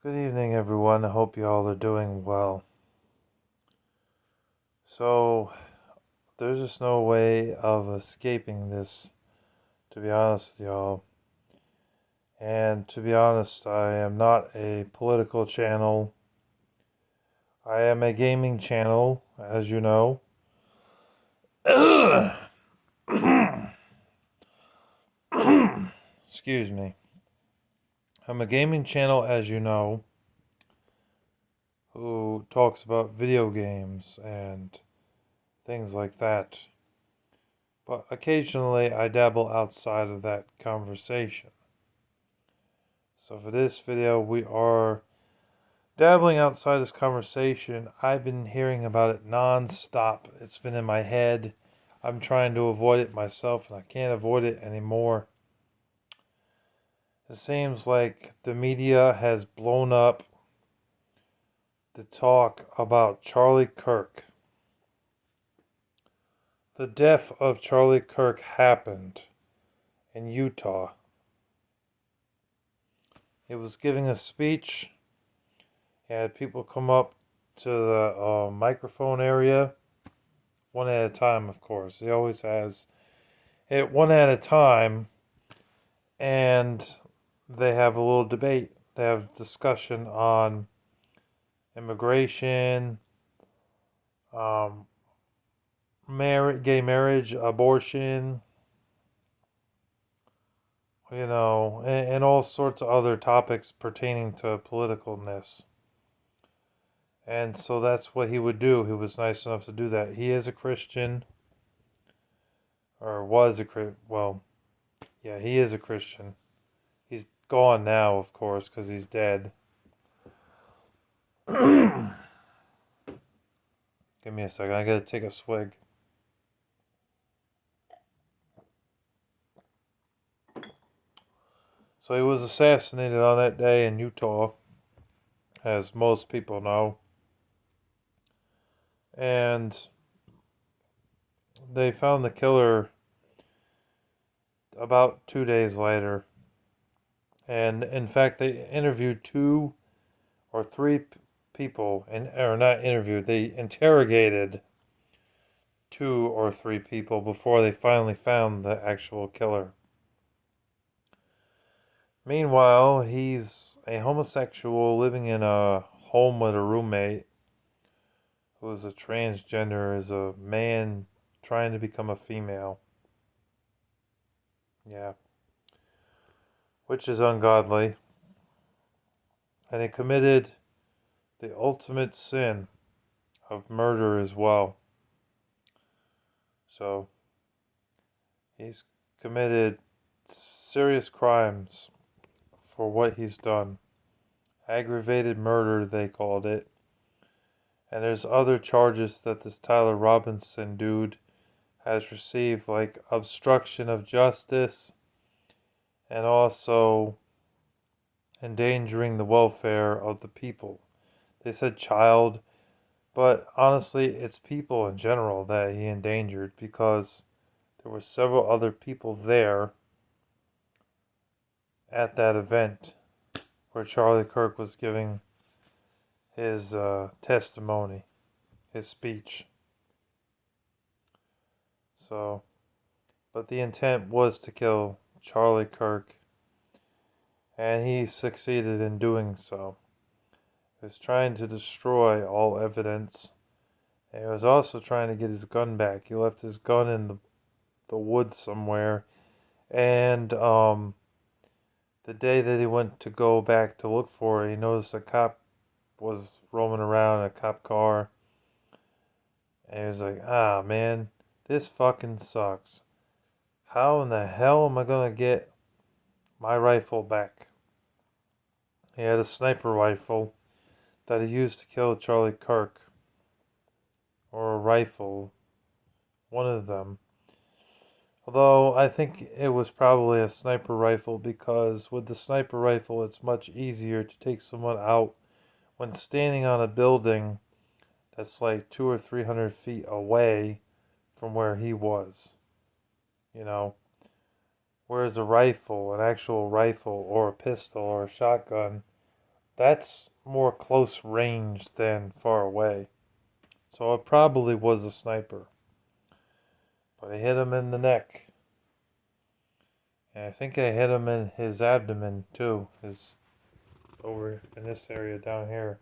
Good evening, everyone. I hope you all are doing well. So, there's just no way of escaping this, to be honest with y'all. And to be honest, I am not a political channel. I am a gaming channel, as you know. Excuse me. I'm a gaming channel, as you know, who talks about video games and things like that. But occasionally I dabble outside of that conversation. So for this video, we are dabbling outside this conversation. I've been hearing about it non-stop. It's been in my head. I'm trying to avoid it myself, and I can't avoid it anymore. It seems like the media has blown up the talk about Charlie Kirk. The death of Charlie Kirk happened in Utah. He was giving a speech. He had people come up to the microphone area, one at a time, of course. He always has it one at a time, and they have a little debate. They have discussion on immigration, um, gay marriage, abortion, and all sorts of other topics pertaining to politicalness. And so that's what he would do. He was nice enough to do that. He is a Christian, or was a Christian. Well, yeah, he is a Christian. He's gone now, of course, because he's dead. Give me a second. I gotta take a swig. So he was assassinated on that day in Utah, as most people know. And they found the killer about 2 days later. And in fact, they interviewed 2 or 3 people, or not interviewed, they interrogated 2 or 3 people before they finally found the actual killer. Meanwhile, he's a homosexual living in a home with a roommate who's a transgender, is a man trying to become a female. Yeah. Which is ungodly. And he committed the ultimate sin of murder as well. So, he's committed serious crimes for what he's done. Aggravated murder, they called it. And there's other charges that this Tyler Robinson dude has received, like obstruction of justice and also endangering the welfare of the people. They said child, but honestly, it's people in general that he endangered, because there were several other people there at that event where Charlie Kirk was giving his testimony, his speech. So, but the intent was to kill Charlie Kirk, and he succeeded in doing so. He was trying to destroy all evidence, and he was also trying to get his gun back. He left his gun in the woods somewhere, and the day that he went to go back to look for it, he noticed a cop was roaming around in a cop car, and he was like, ah man, this fucking sucks. How in the hell am I gonna get my rifle back? He had a sniper rifle that he used to kill Charlie Kirk, or a rifle, one of them. Although I think it was probably a sniper rifle, because with the sniper rifle it's much easier to take someone out when standing on a building that's like 200 or 300 feet away from where he was. You know, whereas a rifle, an actual rifle or a pistol or a shotgun, That's more close range than far away. So it probably was a sniper. But I hit him in the neck. And I think I hit him in his abdomen too. His over in this area down here.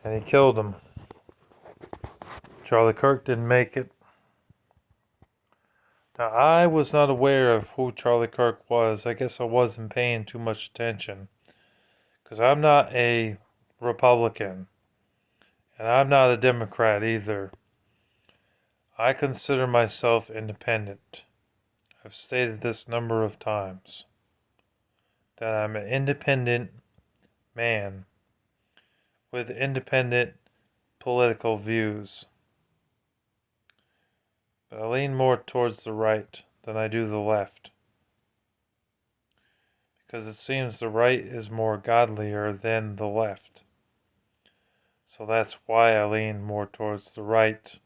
And he killed him. Charlie Kirk didn't make it. Now, I was not aware of who Charlie Kirk was. I guess I wasn't paying too much attention. Because I'm not a Republican. And I'm not a Democrat either. I consider myself independent. I've stated this a number of times. That I'm an independent man with independent political views. But I lean more towards the right than I do the left. Because it seems the right is more godlier than the left. So that's why I lean more towards the right.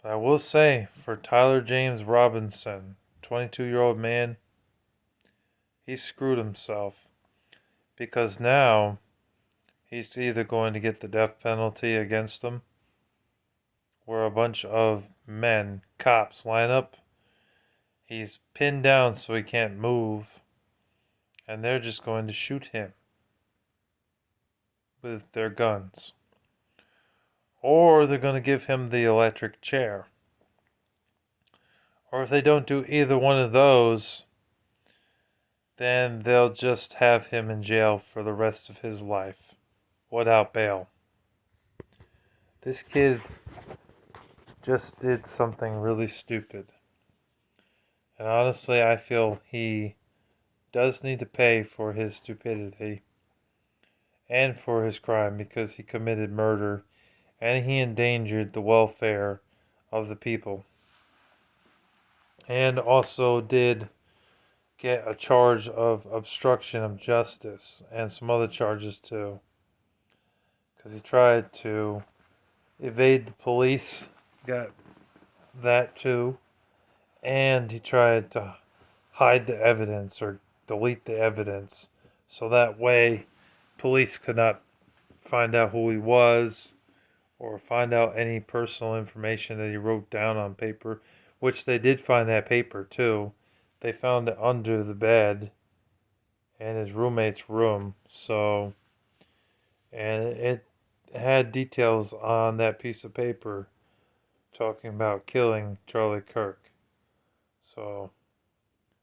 But I will say, for Tyler James Robinson, 22-year-old man, he screwed himself. Because now, he's either going to get the death penalty against him, where a bunch of men, cops, line up. He's pinned down so he can't move, and they're just going to shoot him with their guns. Or they're going to give him the electric chair. Or if they don't do either one of those, then they'll just have him in jail for the rest of his life without bail. This kid just did something really stupid. And honestly, I feel he does need to pay for his stupidity and for his crime because he committed murder and he endangered the welfare of the people. And also did get a charge of obstruction of justice and some other charges too. Because he tried to evade the police, got that too. And he tried to hide the evidence or delete the evidence so that way police could not find out who he was or find out any personal information that he wrote down on paper, which they did find that paper too. They found it under the bed in his roommate's room. So, and it had details on that piece of paper talking about killing Charlie Kirk. So,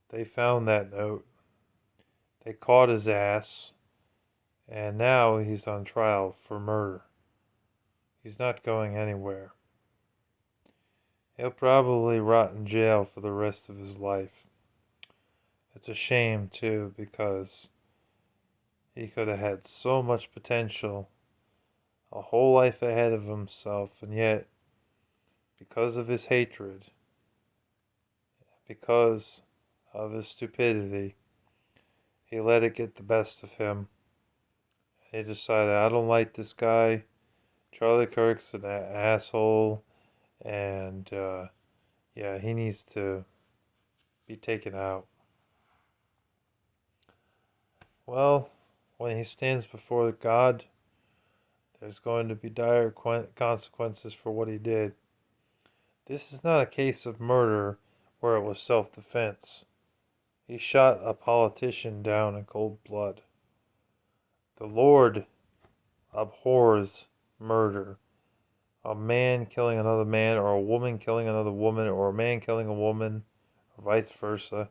they found that note. They caught his ass. And now he's on trial for murder. He's not going anywhere. He'll probably rot in jail for the rest of his life. It's a shame, too, because he could have had so much potential, a whole life ahead of himself, and yet, because of his hatred, because of his stupidity, he let it get the best of him. He decided, I don't like this guy. Charlie Kirk's an asshole, and yeah, he needs to be taken out. Well, when he stands before God, there's going to be dire consequences for what he did. This is not a case of murder where it was self-defense. He shot a politician down in cold blood. The Lord abhors murder. A man killing another man, or a woman killing another woman, or a man killing a woman, or vice versa,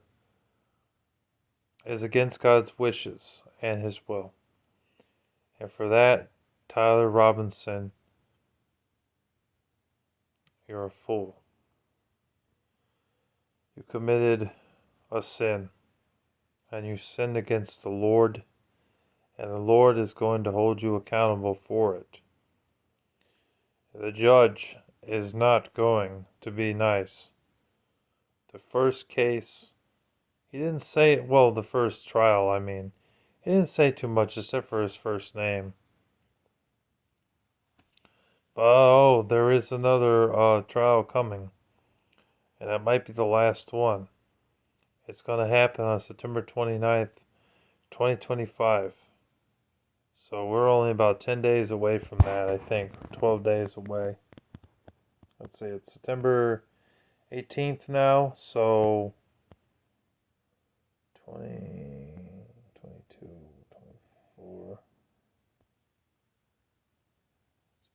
is against God's wishes and His will. And for that, Tyler Robinson, you're a fool. You committed a sin, and you sinned against the Lord, and the Lord is going to hold you accountable for it. The judge is not going to be nice. The first case, he didn't say, well, the first trial, I mean, he didn't say too much except for his first name. But, oh, there is another trial coming, and it might be the last one. It's going to happen on September 29th, 2025. So we're only about 10 days away from that, I think. 12 days away. Let's see, it's September 18th now, so 20, 22, 24.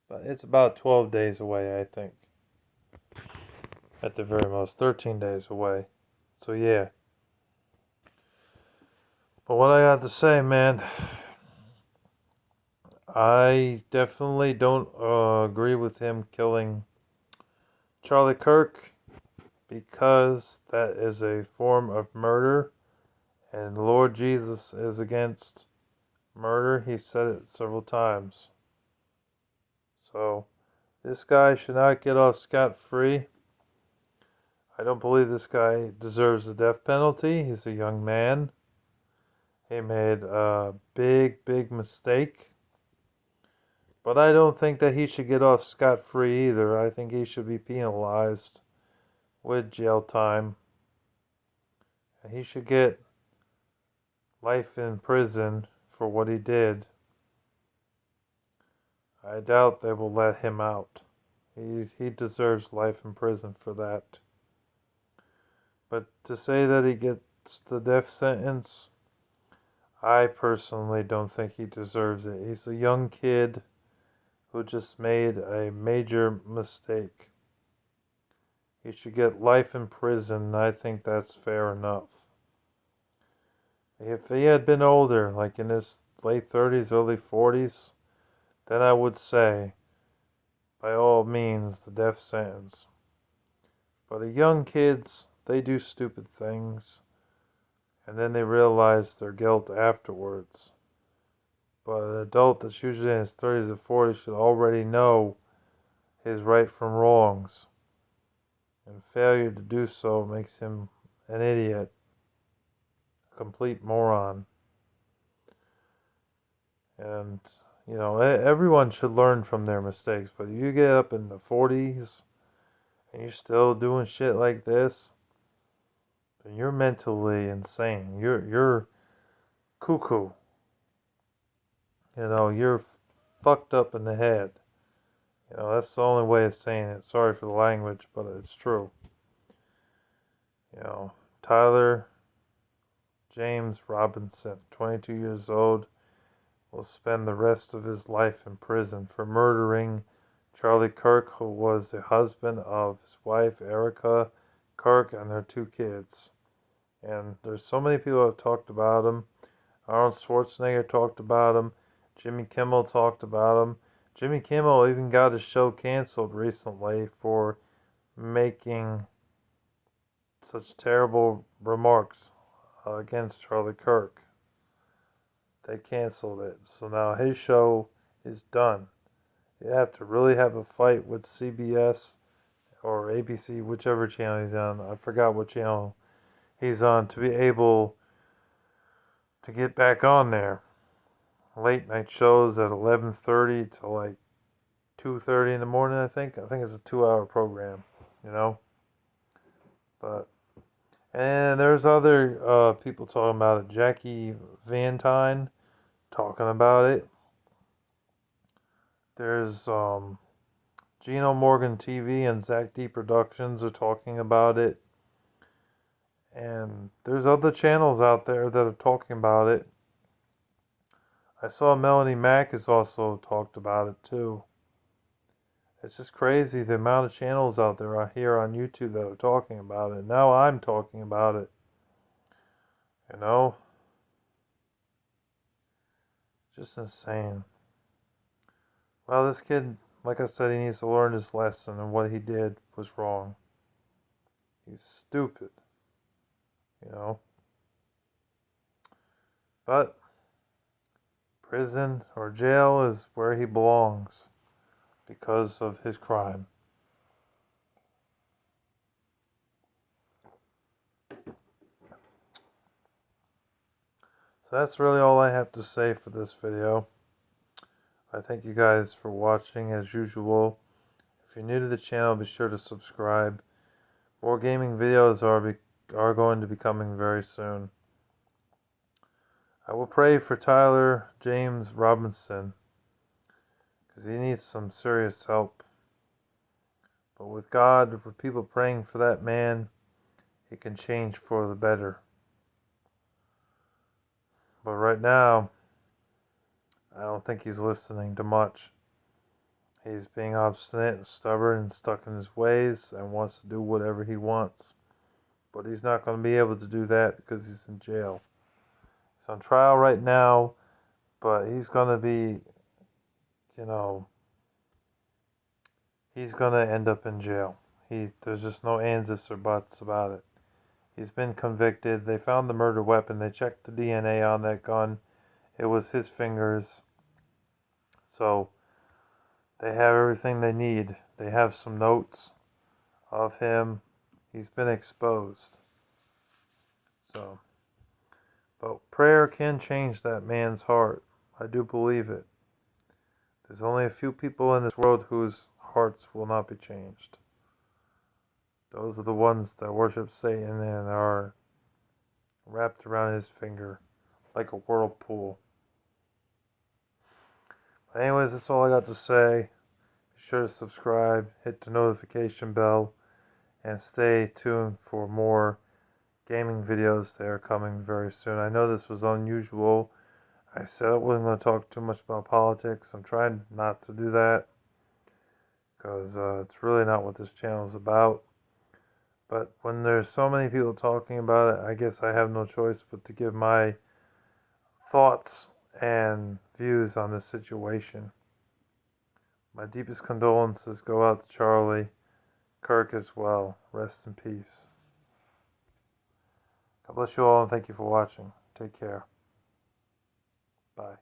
But it's about 12 days away, I think. At the very most, 13 days away. So yeah. But what I got to say, man, I definitely don't agree with him killing Charlie Kirk, because that is a form of murder, and Lord Jesus is against murder. He said it several times. So this guy should not get off scot-free. I don't believe this guy deserves the death penalty. He's a young man. He made a big mistake. But I don't think that he should get off scot-free either. I think he should be penalized with jail time. And he should get life in prison for what he did. I doubt they will let him out. He deserves life in prison for that. But to say that he gets the death sentence, I personally don't think he deserves it. He's a young kid who just made a major mistake. He should get life in prison. I think that's fair enough. If he had been older, like in his late 30s, early 40s, then I would say, by all means, the death sentence. But the young kids, they do stupid things, and then they realize their guilt afterwards. But an adult that's usually in his 30s or 40s should already know his right from wrongs. And failure to do so makes him an idiot, a complete moron. And, you know, everyone should learn from their mistakes. But if you get up in the 40s and you're still doing shit like this, then you're mentally insane. You're cuckoo. You know, you're fucked up in the head. You know, that's the only way of saying it. Sorry for the language, but it's true. You know, Tyler James Robinson, 22 years old, will spend the rest of his life in prison for murdering Charlie Kirk, who was the husband of his wife, Erica Kirk, and their 2 kids. And there's so many people who have talked about him. Arnold Schwarzenegger talked about him. Jimmy Kimmel talked about him. Jimmy Kimmel even got his show canceled recently for making such terrible remarks against Charlie Kirk. They canceled it. So now his show is done. You have to really have a fight with CBS or ABC, whichever channel he's on. I forgot what channel he's on, to be able to get back on there. Late night shows at 11:30 to like 2:30 in the morning, I think. I think it's a 2-hour program, you know. But and there's other people talking about it. Jackie Vantine talking about it. There's Gino Morgan TV and Zach D Productions are talking about it. And there's other channels out there that are talking about it. I saw Melanie Mack has also talked about it too. It's just crazy the amount of channels out there here on YouTube that are talking about it. Now I'm talking about it. You know? Just insane. Well, this kid, like I said, he needs to learn his lesson, and what he did was wrong. He's stupid. You know? But prison or jail is where he belongs because of his crime. So that's really all I have to say for this video. I thank you guys for watching as usual. If you're new to the channel, be sure to subscribe. More gaming videos are are going to be coming very soon. I will pray for Tyler James Robinson because he needs some serious help. But with God, with people praying for that man, it can change for the better. But right now, I don't think he's listening to much. He's being obstinate and stubborn and stuck in his ways and wants to do whatever he wants. But he's not going to be able to do that because he's in jail. He's on trial right now, but he's going to be, he's going to end up in jail. There's just no ands, ifs, or buts about it. He's been convicted. They found the murder weapon. They checked the DNA on that gun. It was his fingers. So they have everything they need. They have some notes of him. He's been exposed. So, but prayer can change that man's heart. I do believe it. There's only a few people in this world whose hearts will not be changed. Those are the ones that worship Satan and are wrapped around his finger like a whirlpool. But anyways, that's all I got to say. Be sure to subscribe, hit the notification bell, and stay tuned for more gaming videos that are coming very soon. I know this was unusual. I said I wasn't going to talk too much about politics. I'm trying not to do that because it's really not what this channel is about. But when there's so many people talking about it, I guess I have no choice but to give my thoughts and views on this situation. My deepest condolences go out to Charlie Kirk as well. Rest in peace. God bless you all and thank you for watching. Take care. Bye.